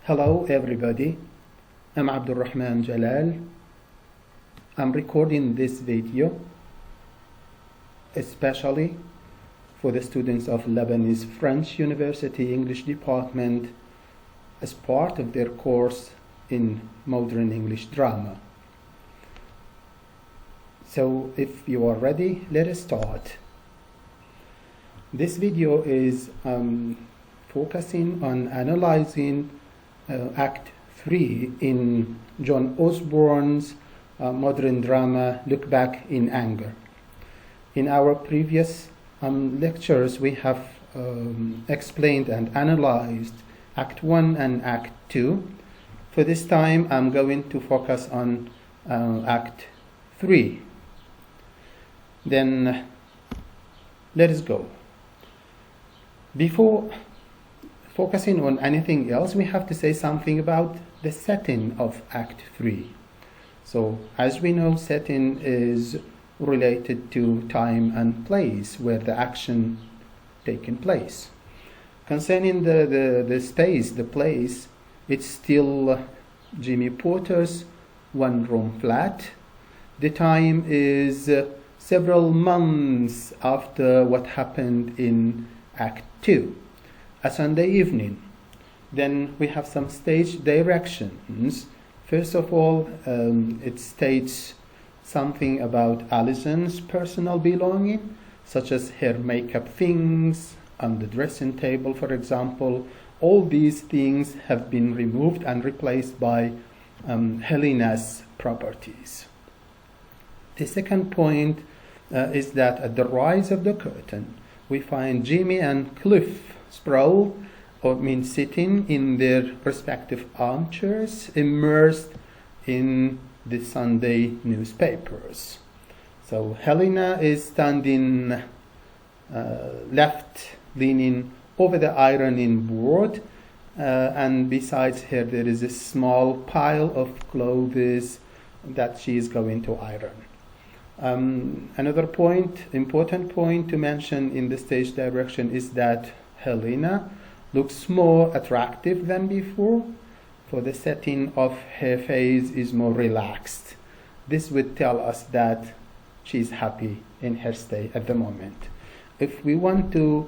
Hello everybody, I'm Abdelrahman Jalal. I'm recording this video especially for the students of Lebanese French University English Department as part of their course in Modern English Drama. So if you are ready, let us start. This video is focusing on analyzing Act 3 in John Osborne's modern drama Look Back in Anger. In our previous lectures, we have explained and analyzed Act 1 and Act 2. For this time, I'm going to focus on Act 3. Then, let us go. Before focusing on anything else, we have to say something about the setting of Act 3. So, as we know, setting is related to time and place where the action taking place. Concerning the space, the place, it's still Jimmy Porter's one-room flat. The time is several months after what happened in Act 2. A Sunday evening. Then we have some stage directions. First of all, it states something about Alison's personal belonging, such as her makeup things on the dressing table, for example. All these things have been removed and replaced by Helena's properties. The second point is that at the rise of the curtain, we find Jimmy and Cliff sprawled, or means sitting in their respective armchairs, immersed in the Sunday newspapers. So Helena is standing left, leaning over the ironing board, and besides her there is a small pile of clothes that she is going to iron. Another important point to mention in the stage direction is that Helena looks more attractive than before, for the setting of her face is more relaxed. This would tell us that she's happy in her stay at the moment. If we want to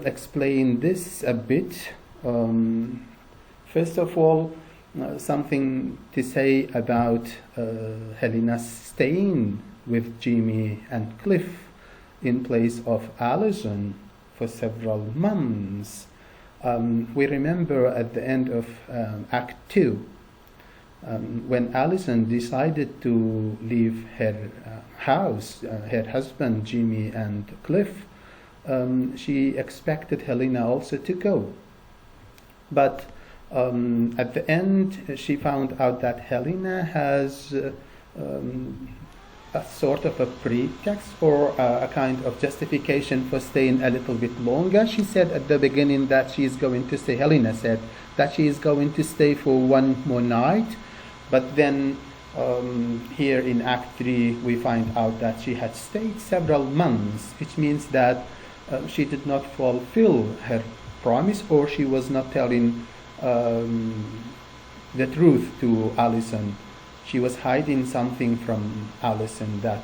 explain this a bit, first of all, something to say about Helena staying with Jimmy and Cliff in place of Alison for several months. We remember at the end of Act 2, when Alison decided to leave her house, her husband Jimmy and Cliff, she expected Helena also to go. But at the end, she found out that Helena has a sort of a pretext or a kind of justification for staying a little bit longer. She said at the beginning that she is going to stay, Helena said that she is going to stay for one more night, but then here in Act 3 we find out that she had stayed several months, which means that she did not fulfill her promise, or she was not telling the truth to Alison. She was hiding something from Alison that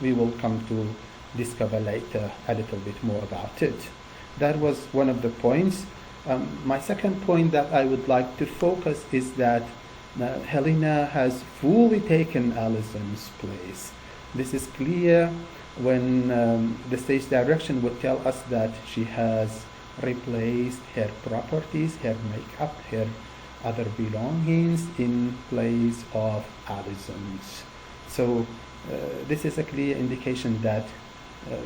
we will come to discover later a little bit more about it. That was one of the points. My second point that I would like to focus is that Helena has fully taken Alison's place. This is clear when the stage direction would tell us that she has replaced her properties, her makeup, her other belongings in place of Alison's. So this is a clear indication that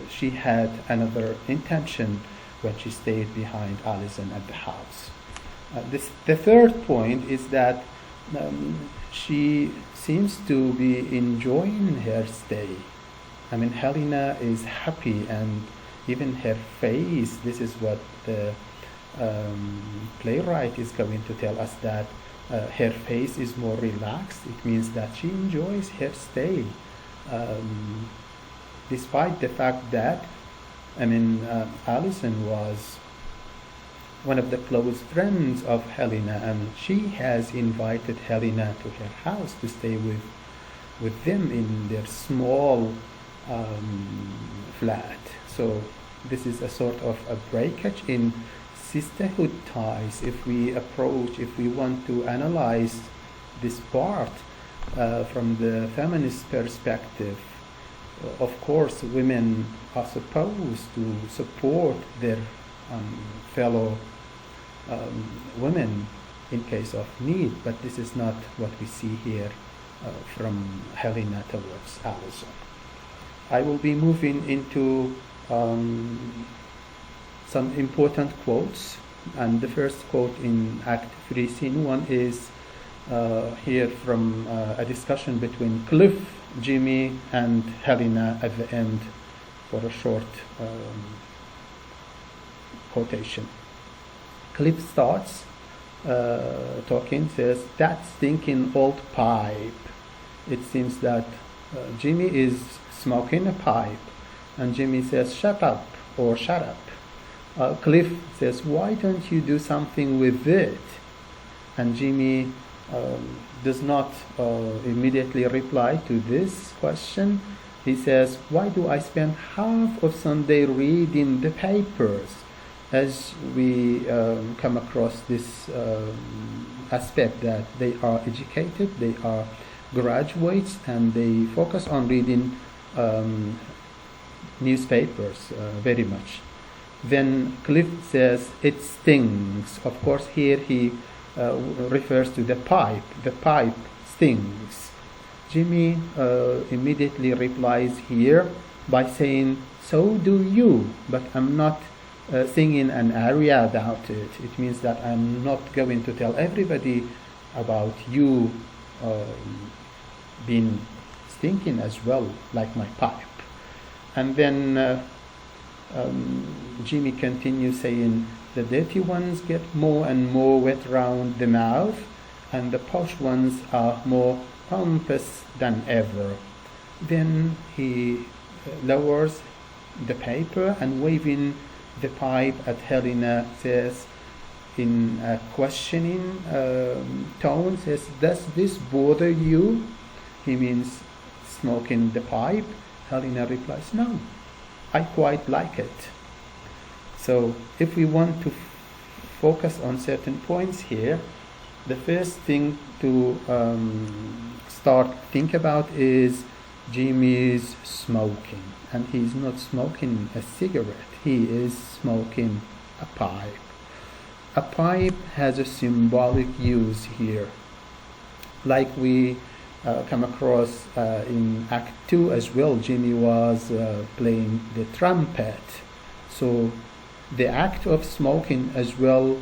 she had another intention when she stayed behind Alison at the house. The third point is that she seems to be enjoying her stay. I mean, Helena is happy, and even her face, this is what the playwright is going to tell us, that her face is more relaxed. It means that she enjoys her stay, despite the fact that Alison was one of the close friends of Helena, and she has invited Helena to her house to stay with them in their small flat. So this is a sort of a breakage in sisterhood ties. If we want to analyze this part from the feminist perspective, of course women are supposed to support their fellow women in case of need, but this is not what we see here from Helena towards Alison. I will be moving into some important quotes, and the first quote in Act 3, Scene 1 is here from a discussion between Cliff, Jimmy, and Helena at the end for a short quotation. Cliff starts talking, says, "That stinking old pipe." It seems that Jimmy is smoking a pipe, and Jimmy says, "Shut up," or "Shut up." Cliff says, "Why don't you do something with it?" And Jimmy does not immediately reply to this question. He says, "Why do I spend half of Sunday reading the papers?" As we come across this aspect that they are educated, they are graduates, and they focus on reading newspapers very much. Then Cliff says, "It stings." Of course, here he refers to the pipe. The pipe stings. Jimmy immediately replies here by saying, "So do you, but I'm not singing an aria about it. It means that I'm not going to tell everybody about you being stinking as well, like my pipe." And then Jimmy continues saying, "The dirty ones get more and more wet round the mouth, and the posh ones are more pompous than ever." Then he lowers the paper and waving the pipe at Helena says in a questioning tone, says, "Does this bother you?" He means smoking the pipe. Helena replies, "No, I quite like it." So if we want to focus on certain points here, the first thing to think about is Jimmy's smoking, and he's not smoking a cigarette, he is smoking a pipe. A pipe has a symbolic use here, like we come across in Act 2 as well. Jimmy was playing the trumpet, so the act of smoking as well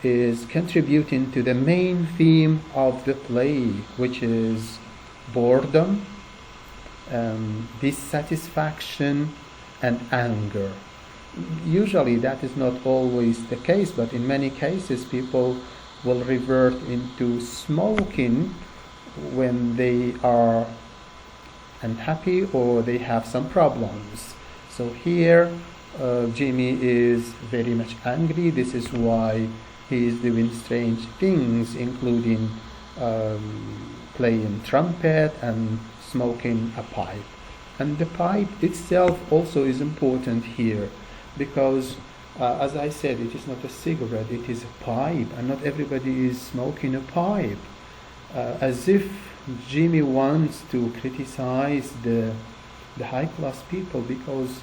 is contributing to the main theme of the play, which is boredom, dissatisfaction, and anger. Usually that is not always the case, but in many cases people will revert into smoking when they are unhappy or they have some problems. So here Jimmy is very much angry. This is why he is doing strange things, including playing trumpet and smoking a pipe. And the pipe itself also is important here, because as I said, it is not a cigarette, it is a pipe, and not everybody is smoking a pipe. As if Jimmy wants to criticize the high-class people, because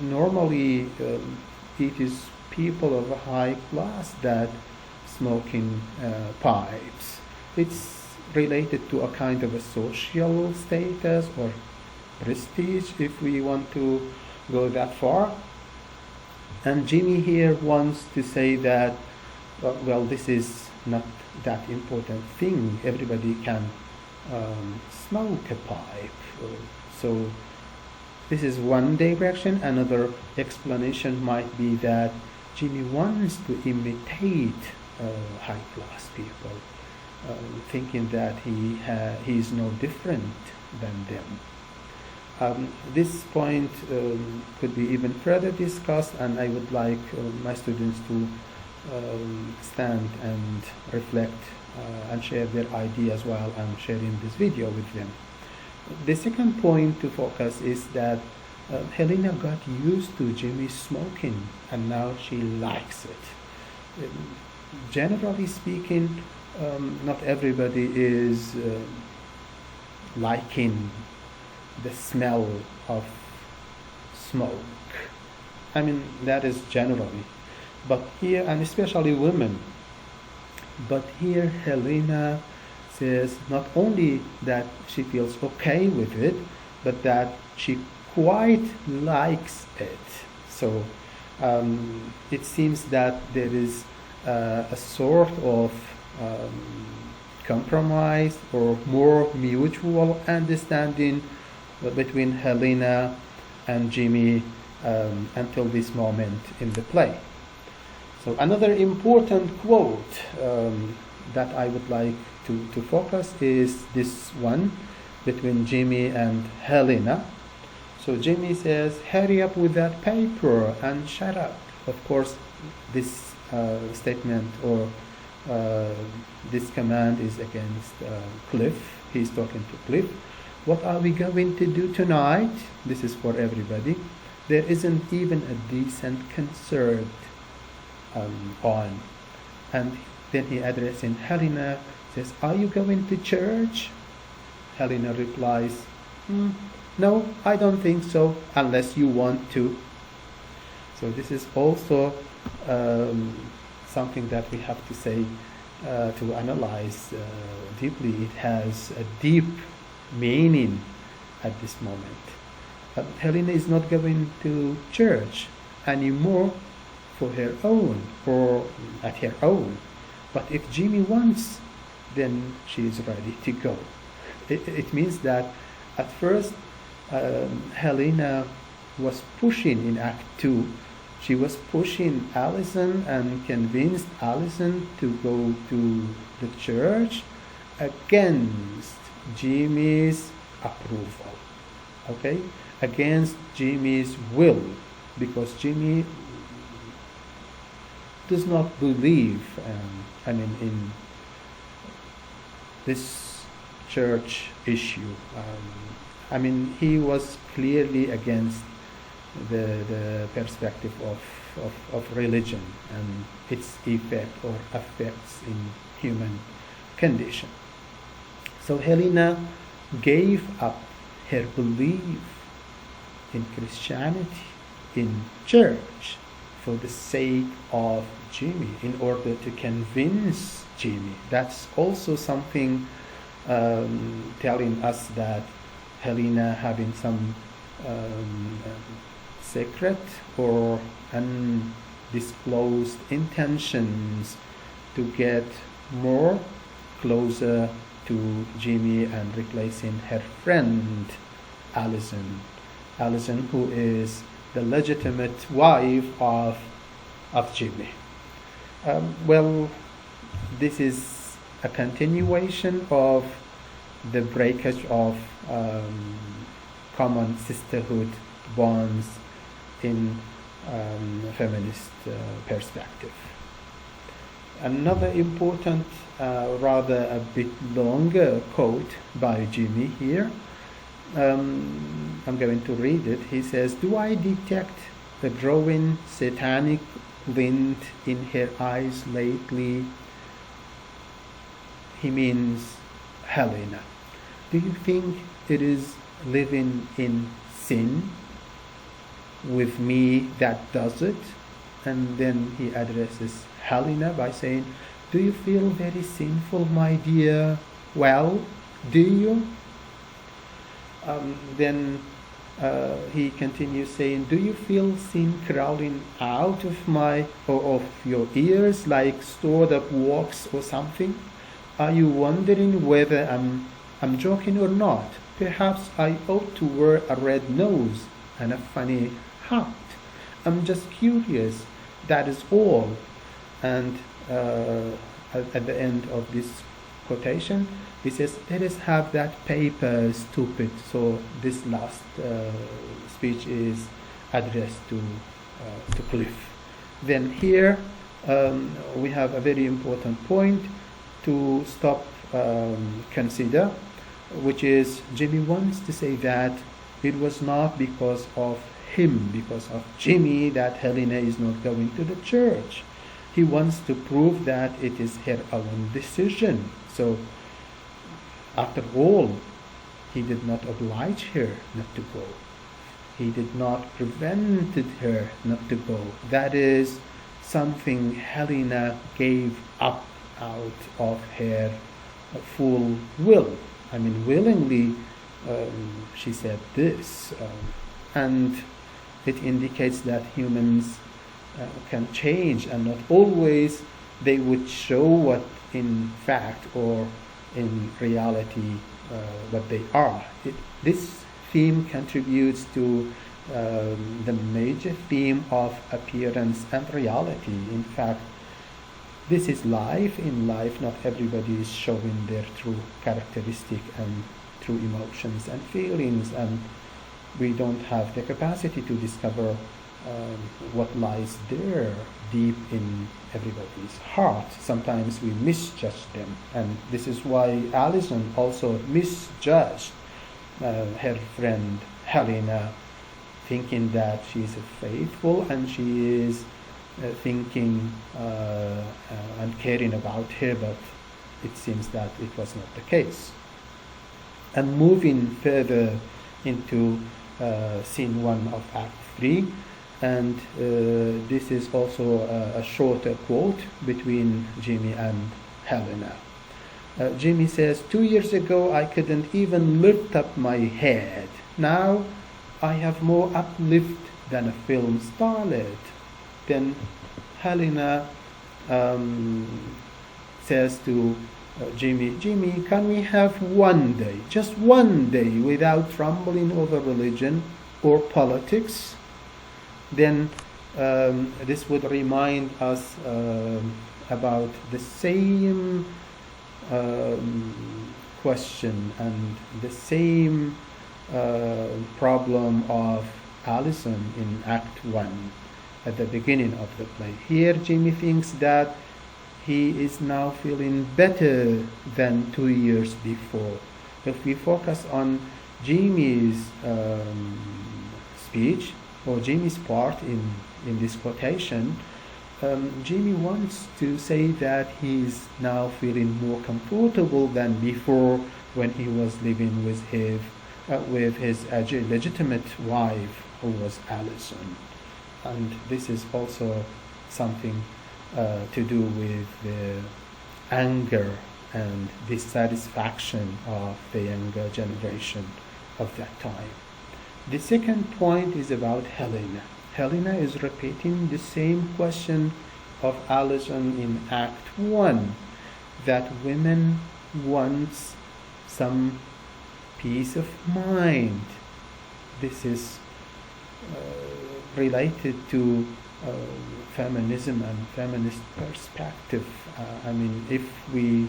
normally it is people of a high class that smoking pipes. It's related to a kind of a social status or prestige, if we want to go that far. And Jimmy here wants to say that, well, this is not that important thing. Everybody can smoke a pipe. So this is one direction. Another explanation might be that Jimmy wants to imitate high-class people, thinking that he is no different than them. This point could be even further discussed, and I would like my students to stand and reflect and share their ideas while I'm sharing this video with them. The second point to focus is that Helena got used to Jimmy smoking, and now she likes it. Generally speaking, not everybody is liking the smell of smoke. I mean, that is generally. But here, and especially women, but here Helena says not only that she feels okay with it, but that she quite likes it. So it seems that there is a sort of compromise or more mutual understanding between Helena and Jimmy until this moment in the play. So another important quote that I would like to focus is this one between Jimmy and Helena. So Jimmy says, "Hurry up with that paper and shut up." Of course, this statement or this command is against Cliff. He's talking to Cliff. "What are we going to do tonight?" This is for everybody. "There isn't even a decent concert on." And then he addressing Helena, says, "Are you going to church?" Helena replies, "No, I don't think so, unless you want to." So this is also something that we have to say, to analyze deeply. It has a deep meaning at this moment. Helena is not going to church anymore for her own or at her own. But if Jimmy wants, then she is ready to go. It means that at first Helena was pushing in Act 2. She was pushing Allison and convinced Allison to go to the church against Jimmy's approval. Okay? Against Jimmy's will, because Jimmy does not believe in this church issue. He was clearly against the perspective of religion and its effect or effects in human condition. So Helena gave up her belief in Christianity, in church, for the sake of Jimmy, in order to convince Jimmy. That's also something telling us that Helena having some secret or undisclosed intentions to get more closer to Jimmy and replacing her friend Allison, who is the legitimate wife of Jimmy. This is a continuation of the breakage of common sisterhood bonds in feminist perspective. Another important, rather a bit longer quote by Jimmy here. I'm going to read it. He says, "Do I detect the growing satanic glint in her eyes lately?" He means Helena. "Do you think it is living in sin with me that does it?" And then he addresses Helena by saying, "Do you feel very sinful, my dear? Well, do you?" Then he continues saying, "Do you feel sin crawling out of your ears like stored up wax or something? Are you wondering whether I'm joking or not? Perhaps I ought to wear a red nose and a funny hat. I'm just curious, that is all." And at the end of this quotation. He says, let us have that paper, stupid. So this last speech is addressed to Cliff. Then here we have a very important point to stop consider, which is Jimmy wants to say that it was not because of him, because of Jimmy, that Helena is not going to the church. He wants to prove that it is her own decision. So after all, he did not oblige her not to go. He did not prevent her not to go. That is something Helena gave up out of her full will. I mean, willingly she said this. And it indicates that humans can change, and not always they would show what in fact or in reality what they are. This theme contributes to the major theme of appearance and reality. In fact, this is life. In life, not everybody is showing their true characteristic and true emotions and feelings, and we don't have the capacity to discover what lies there deep in everybody's heart. Sometimes we misjudge them, and this is why Alison also misjudged her friend Helena, thinking that she is faithful and she is thinking and caring about her, but it seems that it was not the case. And moving further into scene 1 of Act 3, and this is also a shorter quote between Jimmy and Helena. Jimmy says, 2 years ago I couldn't even lift up my head. Now I have more uplift than a film starlet. Then Helena says to Jimmy, can we have one day, just one day, without trembling over religion or politics? Then this would remind us about the same question and the same problem of Alison in Act 1 at the beginning of the play. Here Jimmy thinks that he is now feeling better than 2 years before. If we focus on Jimmy's speech, or Jimmy's part in this quotation, Jimmy wants to say that he's now feeling more comfortable than before when he was living with his legitimate wife, who was Alison. And this is also something to do with the anger and dissatisfaction of the younger generation of that time. The second point is about Helena. Helena is repeating the same question of Alison in Act 1, that women want some peace of mind. This is related to feminism and feminist perspective. I mean, if we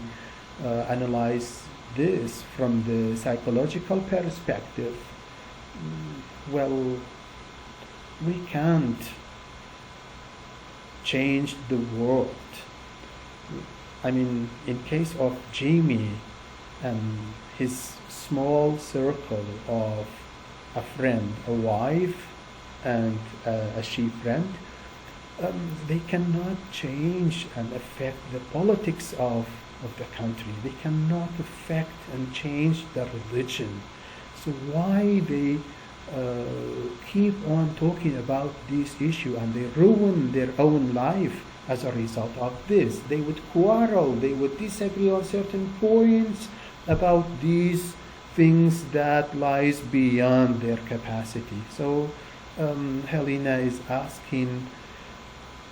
analyze this from the psychological perspective, well, we can't change the world. I mean, in case of Jimmy and his small circle of a friend, a wife, and a she friend, they cannot change and affect the politics of the country. They cannot affect and change the religion. So why they keep on talking about this issue, and they ruin their own life as a result of this? They would quarrel, they would disagree on certain points about these things that lies beyond their capacity. So Helena is asking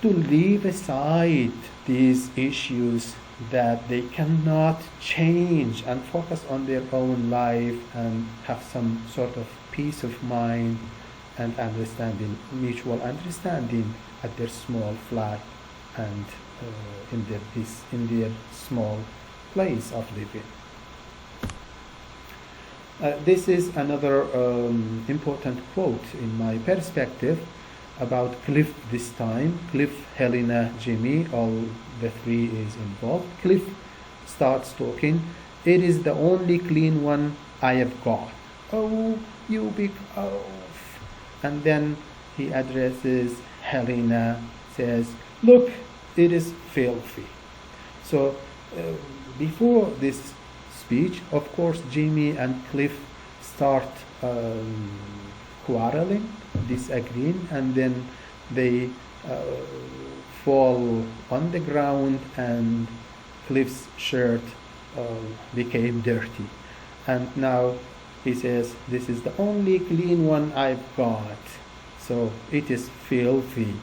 to leave aside these issues that they cannot change and focus on their own life and have some sort of peace of mind and understanding, mutual understanding at their small flat and in their small place of living. This is another important quote in my perspective about Cliff this time. Cliff, Helena, Jimmy, all the three is involved. Cliff starts talking. It is the only clean one I have got. Oh, you big oaf. And then he addresses Helena, says, look, it is filthy. So before this speech, of course, Jimmy and Cliff start quarreling, disagreeing, and then they fall on the ground, and Cliff's shirt became dirty. And now he says, this is the only clean one I've got, so it is filthy.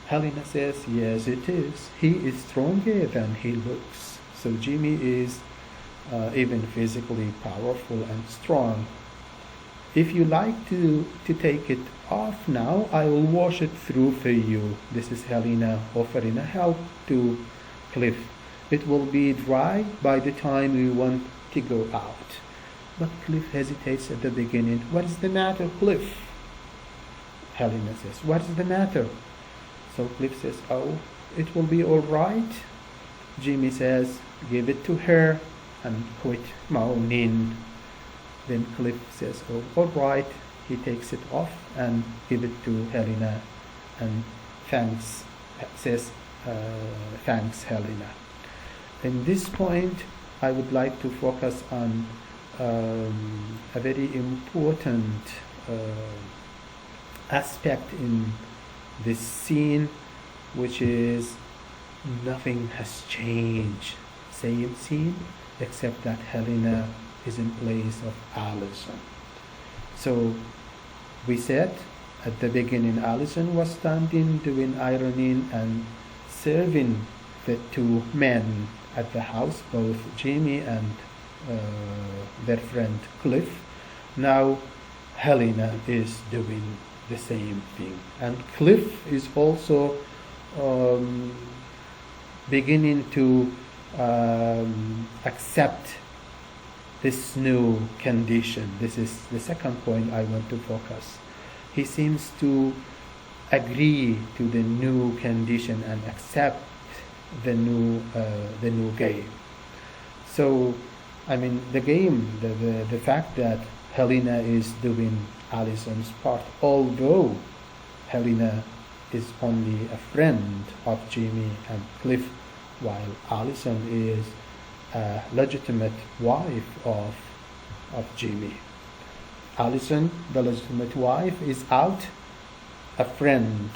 Helena says, yes, it is. He is stronger than he looks. So Jimmy is even physically powerful and strong. If you like to take it off now, I will wash it through for you. This is Helena offering a help to Cliff. It will be dry by the time we want to go out. But Cliff hesitates at the beginning. What is the matter, Cliff? Helena says, what is the matter? So Cliff says, oh, it will be all right. Jimmy says, give it to her and quit moaning. Then Cliff says, oh, all right. He takes it off and give it to Helena and thanks Helena. In this point, I would like to focus on a very important aspect in this scene, which is nothing has changed. Same scene, except that Helena is in place of Allison. So we said at the beginning, Allison was standing doing ironing and serving the two men at the house, both Jamie and their friend Cliff. Now Helena is doing the same thing, and Cliff is also beginning to accept this new condition. This is the second point I want to focus. He seems to agree to the new condition and accept the new game. So, I mean, the game, the fact that Helena is doing Allison's part, although Helena is only a friend of Jamie and Cliff, while Allison is a legitimate wife of Jamie. Allison, the legitimate wife, is out. A friend,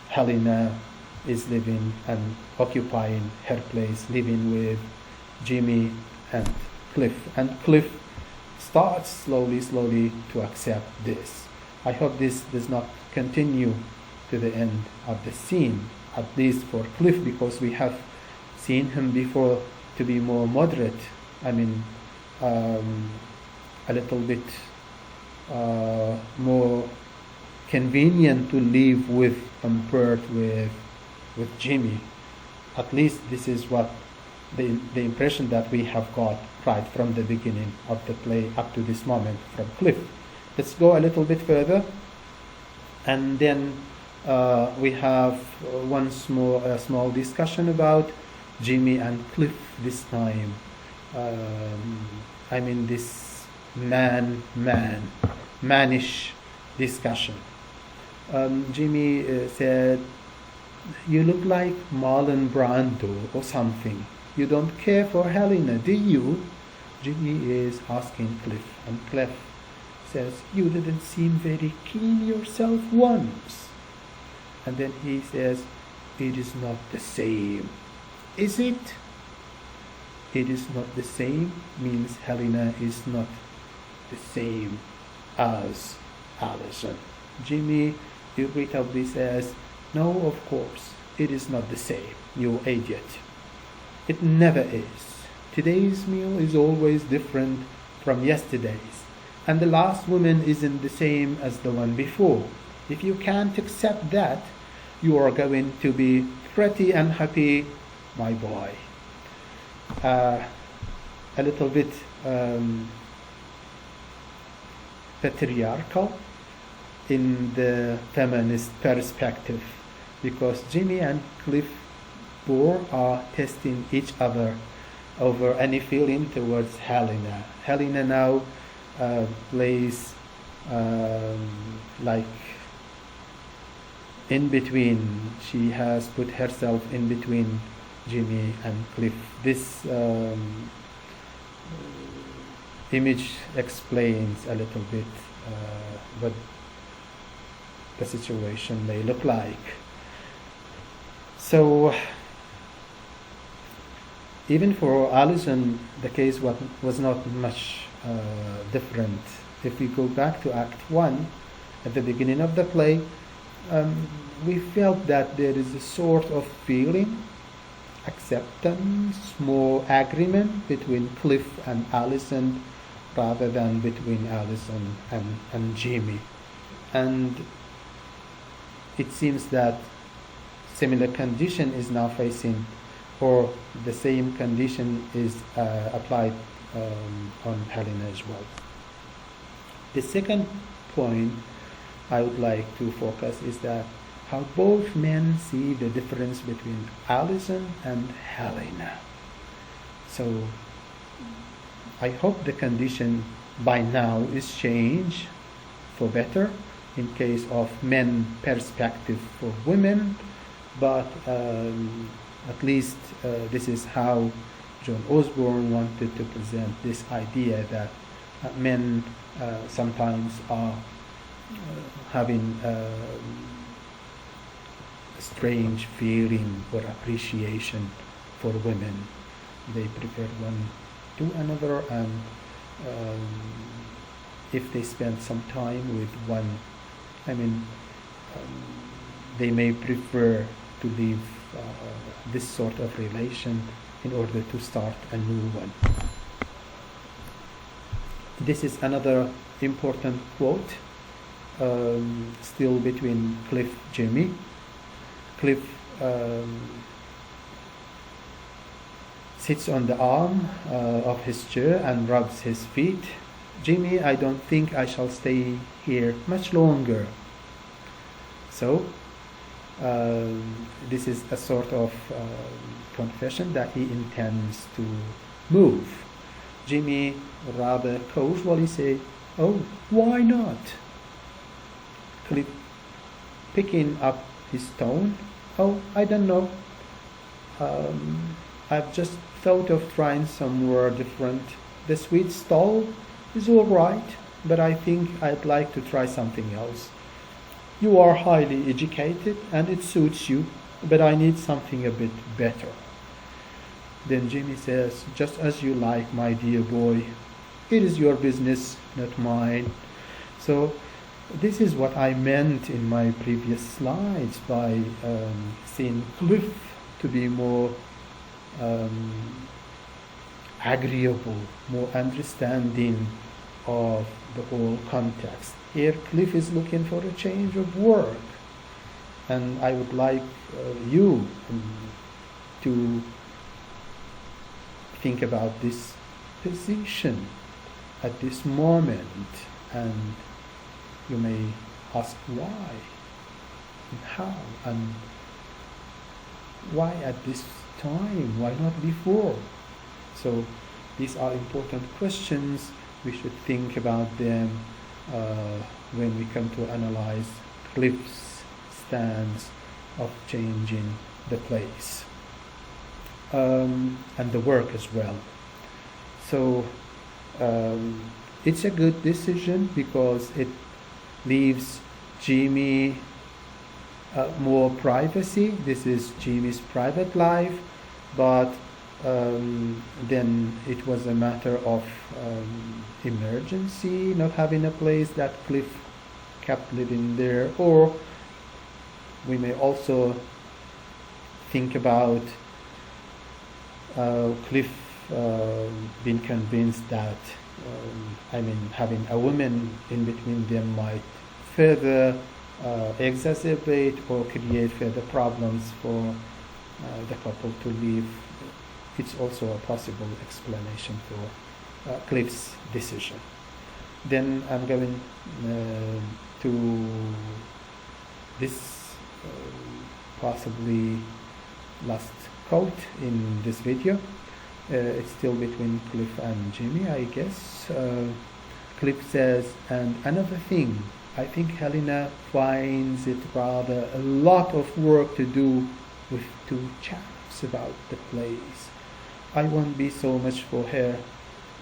Helena, is living and occupying her place, living with Jamie and Cliff. And Cliff starts slowly to accept this. I hope this does not continue to the end of the scene, at least for Cliff, because we have seen him before to be more moderate. I mean, a little bit more convenient to live with compared with Jimmy. At least this is what the impression that we have got right from the beginning of the play up to this moment from Cliff. Let's go a little bit further, and then we have one small discussion about Jimmy and Cliff this time. I mean, this mannish discussion. Jimmy said, you look like Marlon Brando or something. You don't care for Helena, do you? Jimmy is asking Cliff, and Cliff says, you didn't seem very keen yourself once. And then he says, it is not the same. Is it? It is not the same means Helena is not the same as Allison. Jimmy irritably says, no, of course, it is not the same, you idiot. It never is. Today's meal is always different from yesterday's, and the last woman isn't the same as the one before. If you can't accept that, you are going to be pretty unhappy, my boy. a little bit patriarchal in the feminist perspective, because Jimmy and Cliff Bohr are testing each other over any feeling towards Helena. Helena now plays like in between. She has put herself in between Jimmy and Cliff. This image explains a little bit what the situation may look like. So even for Alison, the case was not much different. If we go back to Act 1, at the beginning of the play, we felt that there is a sort of feeling, acceptance, more agreement between Cliff and Alison rather than between Alison and Jimmy. And it seems that similar condition is now facing, or the same condition is applied on Helena as well. The second point I would like to focus is that how both men see the difference between Alison and Helena. So I hope the condition by now is changed for better in case of men perspective for women, but at least this is how John Osborne wanted to present this idea that men sometimes are having a strange feeling or appreciation for women. They prefer one to another, and if they spend some time with one, they may prefer to leave this sort of relation in order to start a new one. This is another important quote, still between Cliff Jimmy. Cliff sits on the arm of his chair and rubs his feet. Jimmy, I don't think I shall stay here much longer. So this is a sort of confession that he intends to move. Jimmy rather casually say, "Oh, why not?" Cliff, picking up his tone, "Oh, I don't know. I've just thought of trying somewhere different. The sweet stall is all right, but I think I'd like to try something else. You are highly educated and it suits you, but I need something a bit better." Then Jimmy says, "Just as you like, my dear boy. It is your business, not mine." So this is what I meant in my previous slides by seeing Cliff to be more agreeable, more understanding of the whole context. Here Cliff is looking for a change of work, and I would like you to think about this position at this moment, and you may ask why and how, and why at this time, why not before? So these are important questions. We should think about them when we come to analyze Cliff's stance of changing the place and the work as well. So it's a good decision because it leaves Jimmy more privacy. This is Jimmy's private life, but then it was a matter of emergency, not having a place that Cliff kept living there. Or we may also think about Cliff being convinced that having a woman in between them might further exacerbate or create further problems for the couple to live it's also a possible explanation for Cliff's decision. Then I'm going to this possibly last quote in this video. It's still between Cliff and Jimmy, I guess. Cliff says, and another thing, I think Helena finds it rather a lot of work to do with two chaps about the place. I won't be so much for her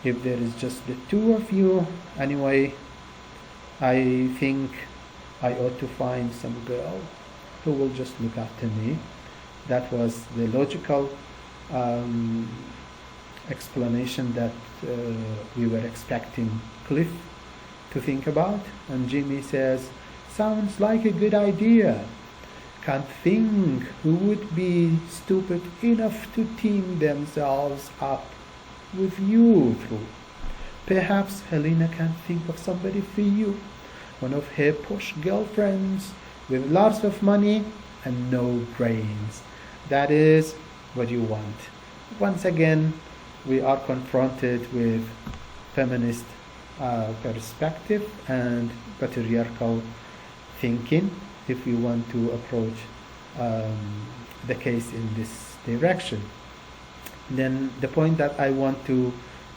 if there is just the two of you. Anyway, I think I ought to find some girl who will just look after me. That was the logical explanation that we were expecting Cliff to think about. And Jimmy says, sounds like a good idea. Can't think who would be stupid enough to team themselves up with you two. Perhaps Helena can think of somebody for you, one of her posh girlfriends with lots of money and no brains. That is what you want. Once again, we are confronted with feminist perspective and patriarchal thinking if we want to approach the case in this direction. Then the point that I want to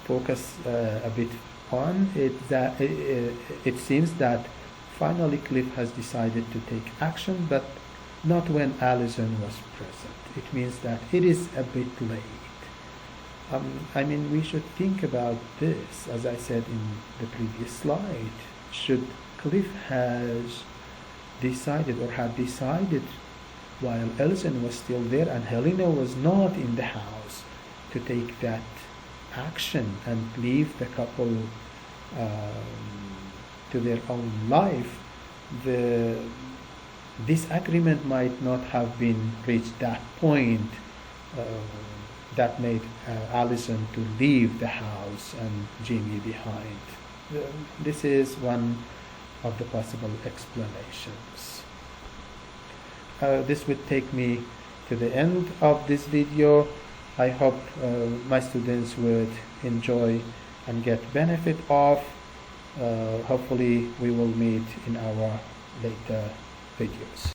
focus a bit on is that it seems that finally Cliff has decided to take action, but not when Alison was present. It means that it is a bit late. I mean, we should think about this, as I said in the previous slide. Should Cliff has decided or had decided while Alison was still there and Helena was not in the house to take that action and leave the couple to their own life, this agreement might not have been reached that point that made Alison to leave the house and Jamie behind. This is one of the possible explanations. This would take me to the end of this video. I hope my students would enjoy and get benefit of. Hopefully we will meet in our later videos.